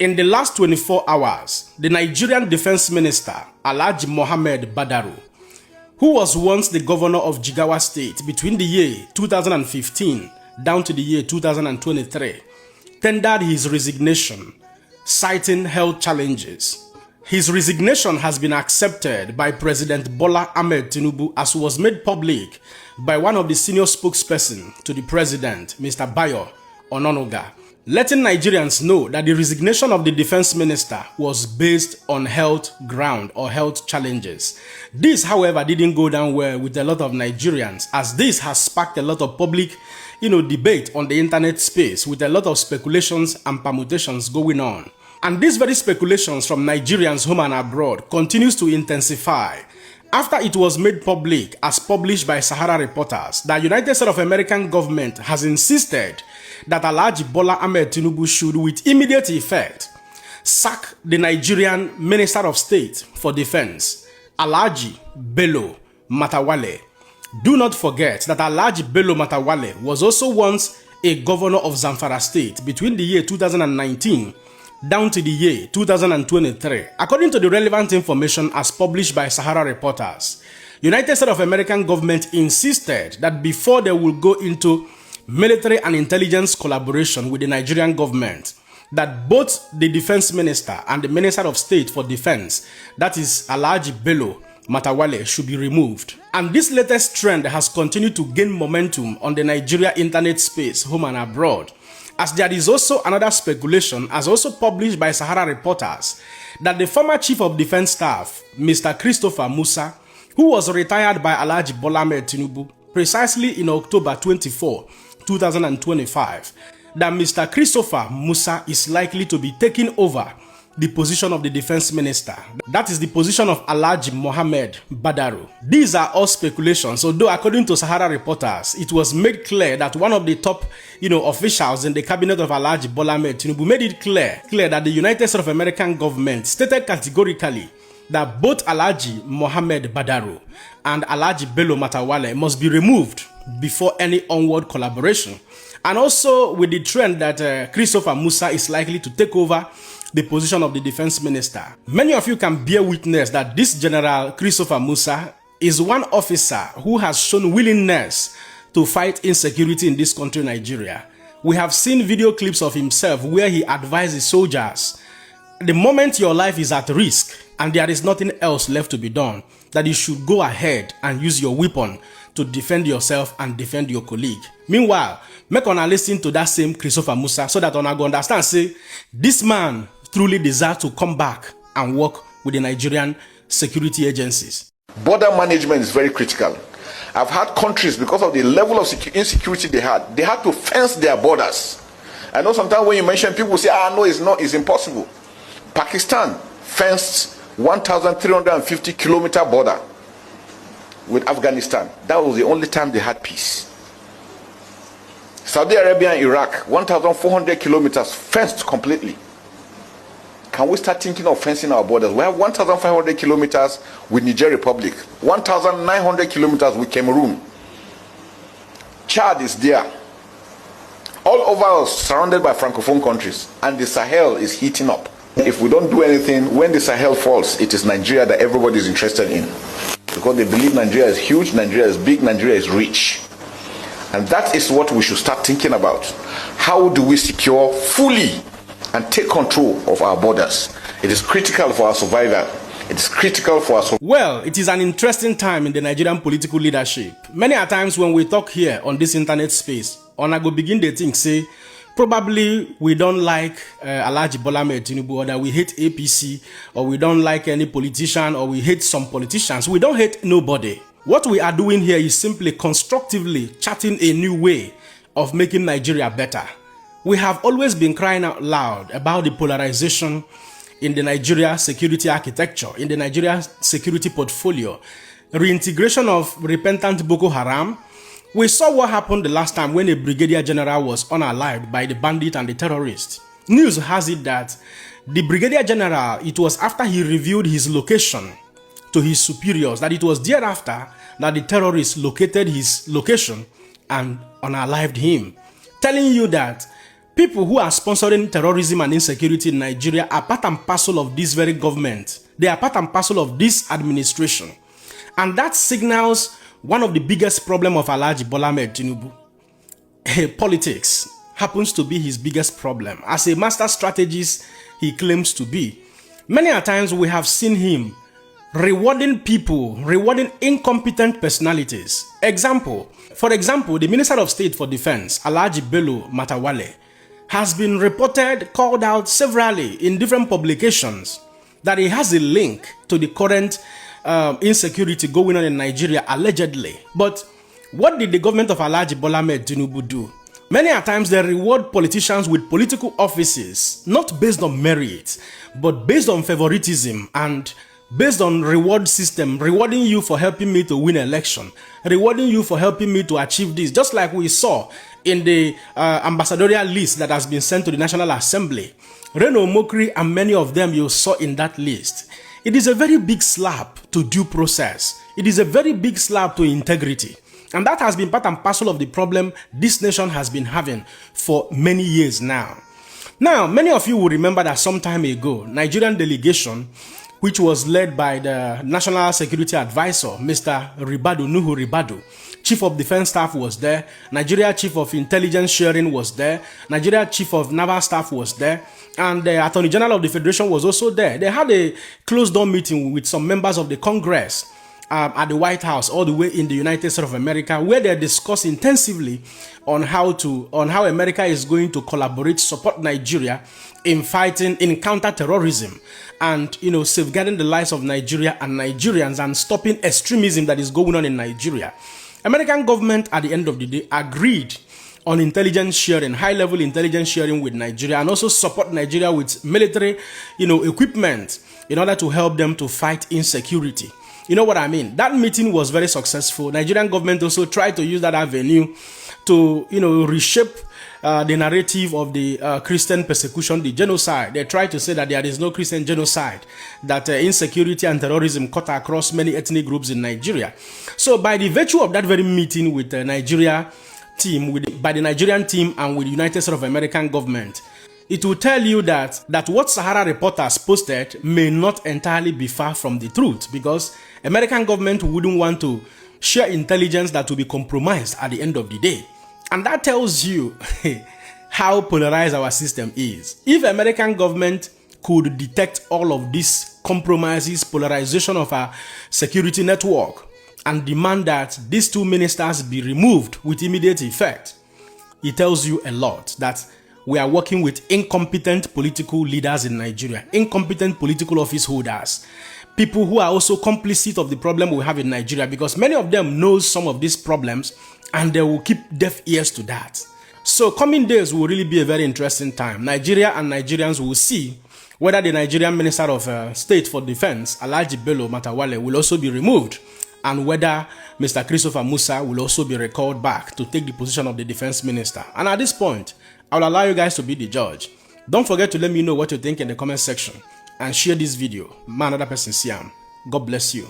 In the last 24 hours, the Nigerian Defense Minister, Alhaji Bandaru, who was once the governor of Jigawa State between the year 2015 down to the year 2023, tendered his resignation, citing health challenges. His resignation has been accepted by President Bola Ahmed Tinubu, as was made public by one of the senior spokespersons to the president, Mr. Bayo Ononuga, letting Nigerians know that the resignation of the defense minister was based on health ground or health challenges. This, however, didn't go down well with a lot of Nigerians, as this has sparked a lot of public debate on the internet space, with a lot of speculations and permutations going on. And these very speculations from Nigerians home and abroad continues to intensify after it was made public, as published by Sahara reporters, that United States of American government has insisted that Alhaji Bola Ahmed Tinubu should, with immediate effect, sack the Nigerian Minister of State for Defense, Alhaji Bandaru and Mattawalle. Do not forget that Alhaji Bandaru and Mattawalle was also once a governor of Zamfara State between the year 2019 down to the year 2023. According to the relevant information as published by Sahara reporters, United States of American government insisted that before they will go into military and intelligence collaboration with the Nigerian government, that both the defense minister and the minister of state for defense, that is Alhaji Bandaru and Mattawalle, should be removed. And this latest trend has continued to gain momentum on the Nigeria internet space, home and abroad, as there is also another speculation, as also published by Sahara reporters, that the former chief of defense staff, Mr. Christopher Musa, who was retired by Alhaji Bola Ahmed Tinubu precisely in October 24, 2025, that Mr. Christopher Musa is likely to be taking over the position of the defense minister. That is the position of Alhaji Bandaru. These are all speculations, although according to Sahara reporters, it was made clear that one of the top officials in the cabinet of Alhaji Bola Ahmed Tinubu made it clear that the United States of American government stated categorically that both Alhaji Bandaru and Alhaji Bandaru and Mattawalle must be removed before any onward collaboration. And also with the trend that Christopher Musa is likely to take over the position of the defense minister. Many of you can bear witness that this General Christopher Musa is one officer who has shown willingness to fight insecurity in this country, Nigeria. We have seen video clips of himself where he advises soldiers, the moment your life is at risk and there is nothing else left to be done, that you should go ahead and use your weapon to defend yourself and defend your colleague. Meanwhile, make una listen to that same Christopher Musa so that una go understand, say, this man truly deserves to come back and work with the Nigerian security agencies. Border management is very critical. I've had countries, because of the level of insecurity they had to fence their borders. I know sometimes when you mention, people say, no, it's impossible. Pakistan fenced 1,350 kilometer border with Afghanistan. That was the only time they had peace. Saudi Arabia and Iraq, 1,400 kilometers fenced completely. Can we start thinking of fencing our borders? We have 1,500 kilometers with Niger Republic, 1,900 kilometers with Cameroon. Chad is there. All over us, surrounded by Francophone countries, and the Sahel is heating up. If we don't do anything, when the Sahel falls, it is Nigeria that everybody is interested in. Because they believe Nigeria is huge, Nigeria is big, Nigeria is rich. And that is what we should start thinking about. How do we secure fully and take control of our borders? It is critical for our survival. It is critical for our survival. Well, it is an interesting time in the Nigerian political leadership. Many a times when we talk here on this internet space, I go begin to think, say, probably we don't like Alhaji Bola Ahmed Tinubu, or that we hate APC, or we don't like any politician, or we hate some politicians. We don't hate nobody. What we are doing here is simply constructively charting a new way of making Nigeria better. We have always been crying out loud about the polarization in the Nigeria security architecture, in the Nigeria security portfolio, reintegration of repentant Boko Haram. We saw what happened the last time when a brigadier general was unalived by the bandit and the terrorists. News has it that the brigadier general, it was after he revealed his location to his superiors, that it was thereafter that the terrorists located his location and unalived him, telling you that People who are sponsoring terrorism and insecurity in Nigeria are part and parcel of this very government. They are part and parcel of this administration. And that signals one of the biggest problems of Alhaji Bandaru and Mattawalle. Politics happens to be his biggest problem. As a master strategist, he claims to be. Many a times we have seen him rewarding people, rewarding incompetent personalities. For example, the Minister of State for Defense, Alhaji Bandaru and Mattawalle, has been reported, called out severally in different publications that he has a link to the current insecurity going on in Nigeria, allegedly. But what did the government of Alhaji Bandaru and Mattawalle do? Many a times they reward politicians with political offices, not based on merit, but based on favoritism and based on reward system, rewarding you for helping me to win election, rewarding you for helping me to achieve this, just like we saw in the ambassadorial list that has been sent to the National Assembly. Reno Mokri and many of them you saw in that list. It is a very big slap to due process. It is a very big slap to integrity. And that has been part and parcel of the problem this nation has been having for many years now. Now, many of you will remember that some time ago, Nigerian delegation, which was led by the National Security Advisor, Mr. Nuhu Ribadu, Chief of Defense Staff was there, Nigeria Chief of Intelligence Sharing was there, Nigeria Chief of Naval Staff was there, and the Attorney General of the Federation was also there. They had a closed-door meeting with some members of the Congress at the White House, all the way in the United States of America, where they discussed intensively on how America is going to collaborate, support Nigeria in fighting, in counter-terrorism, and safeguarding the lives of Nigeria and Nigerians, and stopping extremism that is going on in Nigeria. American government, at the end of the day, agreed on intelligence sharing, high-level intelligence sharing with Nigeria, and also support Nigeria with military, equipment in order to help them to fight insecurity. You know what I mean? That meeting was very successful. Nigerian government also tried to use that avenue to, reshape the narrative of the Christian persecution, the genocide. They tried to say that there is no Christian genocide, that insecurity and terrorism cut across many ethnic groups in Nigeria. So by the virtue of that very meeting with the Nigeria team, by the Nigerian team and with the United States of American government, it will tell you that what Sahara reporters posted may not entirely be far from the truth, because American government wouldn't want to share intelligence that will be compromised at the end of the day. And that tells you how polarized our system is. If American government could detect all of these compromises, polarization of our security network, and demand that these two ministers be removed with immediate effect, it tells you a lot that we are working with incompetent political leaders in Nigeria, incompetent political office holders, people who are also complicit of the problem we have in Nigeria, because many of them know some of these problems and they will keep deaf ears to that. So coming days will really be a very interesting time. Nigeria and Nigerians will see whether the Nigerian Minister of State for Defense, Alhaji Bandaru and Mattawalle, will also be removed, and whether Mr. Christopher Musa will also be recalled back to take the position of the defense minister. And at this point, I'll allow you guys to be the judge. Don't forget to let me know what you think in the comment section, and share this video. Man, another person see him. God bless you.